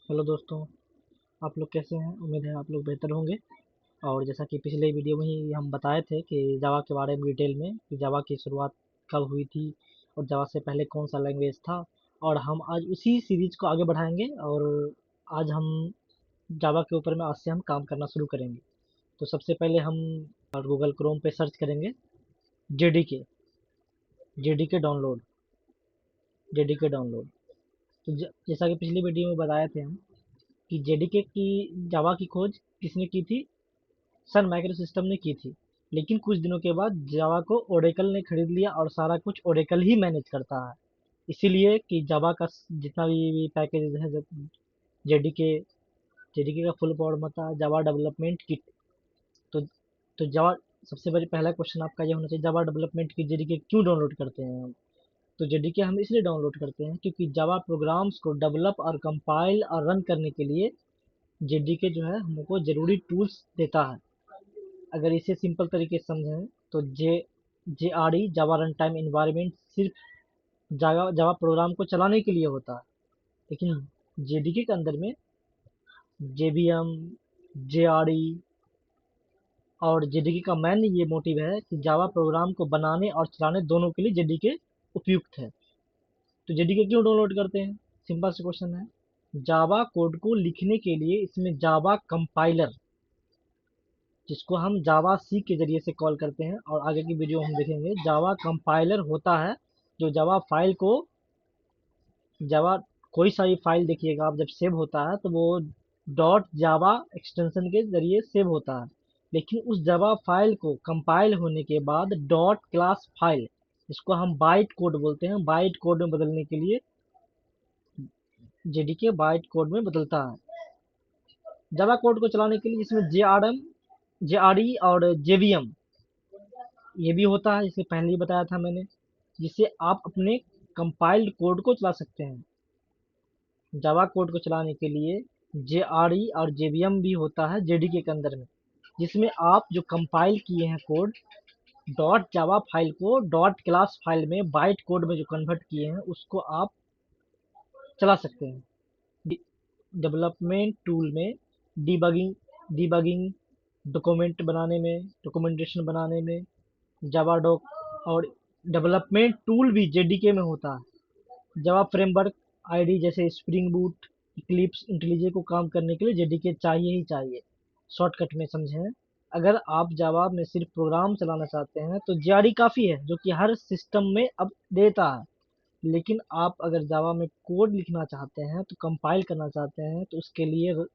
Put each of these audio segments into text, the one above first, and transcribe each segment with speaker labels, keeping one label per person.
Speaker 1: Hello दोस्तों, आप लोग कैसे हैं? उम्मीद है आप लोग बेहतर होंगे। और जैसा कि पिछले वीडियो में ही हम बताए थे कि जावा के बारे में डिटेल में कि जावा की शुरुआत कब हुई थी और जावा से पहले कौन सा लैंग्वेज था। और हम आज उसी सीरीज को आगे बढ़ाएंगे और आज हम जावा के ऊपर में आज से हम काम करना शुरू करेंगे। तो सबसे पहले हम गूगल क्रोम पे सर्च करेंगे JDK JDK download JDK download. तो जैसा कि पिछली वीडियो में बताए थे हम कि जेडीके की जावा की खोज किसने की थी? सन माइक्रो सिस्टम ने की थी। लेकिन कुछ दिनों के बाद जावा को ओरेकल ने खरीद लिया और सारा कुछ ओरेकल ही मैनेज करता है। इसीलिए कि जावा का जितना भी पैकेज है, जेडीके जेडीके का फुल फॉर्म होता है जावा डेवलपमेंट किट। तो तो जावा सबसे पहले पहला क्वेश्चन आपका ये होना चाहिए, जावा डेवलपमेंट किट जेडीके क्यों डाउनलोड करते हैं हम? तो जेडीके हम इसलिए डाउनलोड करते हैं क्योंकि जावा प्रोग्राम्स को डेवलप और कंपाइल और रन करने के लिए जेडीके जो है हमको जरूरी टूल्स देता है। अगर इसे सिंपल तरीके से समझें तो जे आर ई जावा रन टाइम इन्वायरमेंट सिर्फ जावा जावा प्रोग्राम को चलाने के लिए होता है। लेकिन जेडीके के अंदर में जेवीएम, जे आर ई और जेडीके का मेन ये मोटिव है कि जावा प्रोग्राम को बनाने और चलाने दोनों के लिए जेडीके उपयुक्त है। तो जेडीके क्यों डाउनलोड करते हैं? सिंपल सा क्वेश्चन है। जावा कोड को लिखने के लिए इसमें जावा कंपाइलर, जिसको हम जावा सी के जरिए से कॉल करते हैं और आगे की वीडियो हम देखेंगे, जावा कंपाइलर होता है जो जावा फाइल को जावा कोई सा भी फाइल देखिएगा आप, जब सेव होता है तो वो डॉट जावा एक्सटेंशन के जरिए सेव होता है। लेकिन उस जावा फाइल को कंपाइल होने के बाद डॉट क्लास फाइल, जिसको हम बाइट कोड बोलते हैं, बाइट कोड में बदलने के लिए जेडीके बाइट कोड में बदलता है। जावा कोड को चलाने के लिए इसमें जे आर ई और जेवीएम ये भी होता है, जिसे पहले ही बताया था मैंने, जिससे आप अपने कंपाइल्ड कोड को चला सकते हैं। जावा कोड को चलाने के लिए जे आर ई और जेवीएम भी होता है जेडीके के अंदर में, जिसमें आप जो कंपाइल किए हैं code dot Java file co dot class file में बाइट कोड में जो कन्वर्ट किए हैं उसको आप चला सकते हैं। डेवलपमेंट टूल में डीबगिंग डीबगिंग डॉक्यूमेंट बनाने में, डॉक्यूमेंटेशन बनाने में जावा डॉक और डेवलपमेंट टूल भी जेडीके में होता है। जावा फ्रेमवर्क आईडी जैसे स्प्रिंग बूट, इक्लिप्स, इंटेलिजे को काम करने के लिए जेडीके चाहिए ही चाहिए। शॉर्टकट में समझें, अगर आप जावा में सिर्फ प्रोग्राम चलाना चाहते हैं तो जेआरई काफ़ी है, जो कि हर सिस्टम में अब देता है। लेकिन आप अगर जावा में कोड लिखना चाहते हैं तो कंपाइल करना चाहते हैं तो उसके लिए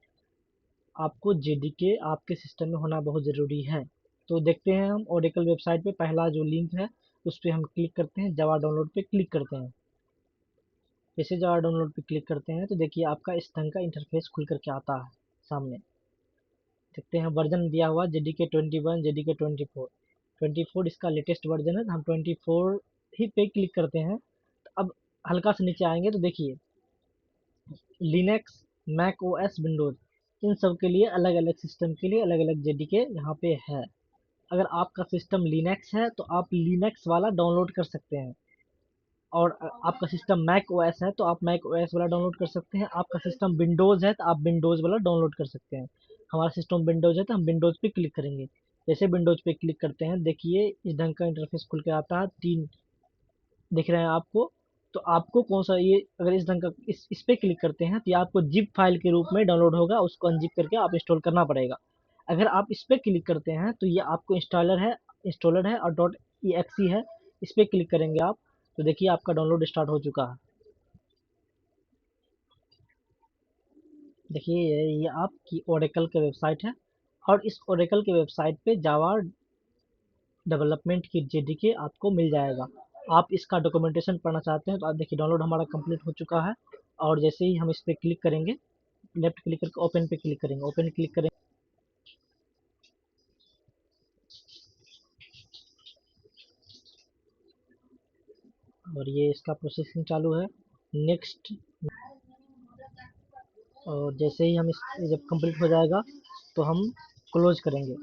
Speaker 1: आपको जेडीके आपके सिस्टम में होना बहुत ज़रूरी है। तो देखते हैं हम ओरेकल वेबसाइट पे पहला जो लिंक है उस पर हम क्लिक करते हैं, जावा डाउनलोड पे क्लिक करते हैं। जैसे जावा डाउनलोड पे क्लिक करते हैं तो देखिए आपका इस ढंग का इंटरफेस खुल करके आता है सामने। देखते हैं वर्जन दिया हुआ जेडीके 21, जेडीके 24 इसका लेटेस्ट वर्जन है, तो हम 24 ही पे क्लिक करते हैं। तो अब हल्का से नीचे आएंगे तो देखिए लिनक्स, मैक ओएस, विंडोज इन सब के लिए अलग अलग सिस्टम के लिए अलग अलग जेडीके यहाँ पे है। अगर आपका सिस्टम लिनक्स है तो आप लिनक्स वाला डाउनलोड कर सकते हैं, और आपका सिस्टम मैक ओएस है तो आप मैक ओएस वाला डाउनलोड कर सकते हैं। आपका सिस्टम विंडोज़ है तो आप विंडोज़ वाला डाउनलोड कर सकते हैं। हमारा सिस्टम विंडोज़ है तो हम विंडोज़ पे क्लिक करेंगे। जैसे विंडोज़ पे क्लिक करते हैं देखिए इस ढंग का इंटरफेस खुल के आता है, तीन दिख रहे हैं आपको। तो आपको कौन सा ये, अगर इस ढंग का इस पे क्लिक करते हैं तो ये आपको जिप फाइल के रूप में डाउनलोड होगा, उसको अनजिप करके आप इंस्टॉल करना पड़ेगा। अगर आप इस पे क्लिक करते हैं तो ये आपको इंस्टॉलर है और डॉट ई है। इस पे क्लिक करेंगे आप तो देखिए आपका डाउनलोड स्टार्ट हो चुका है। देखिए ये आपकी ओरेकल के वेबसाइट है और इस ओरेकल के वेबसाइट पे जावा डेवलपमेंट की जेडीके आपको मिल जाएगा। आप इसका डॉक्यूमेंटेशन पढ़ना चाहते हैं तो आप देखिए डाउनलोड हमारा कंप्लीट हो चुका है। और जैसे ही हम इस पे क्लिक करेंगे, लेफ्ट क्लिक करके ओपन पे क्लिक करेंगे, ओपन क्लिक करेंगे और ये इसका प्रोसेसिंग चालू है। नेक्स्ट, और जैसे ही हम इस जब कंप्लीट हो जाएगा तो हम क्लोज करेंगे।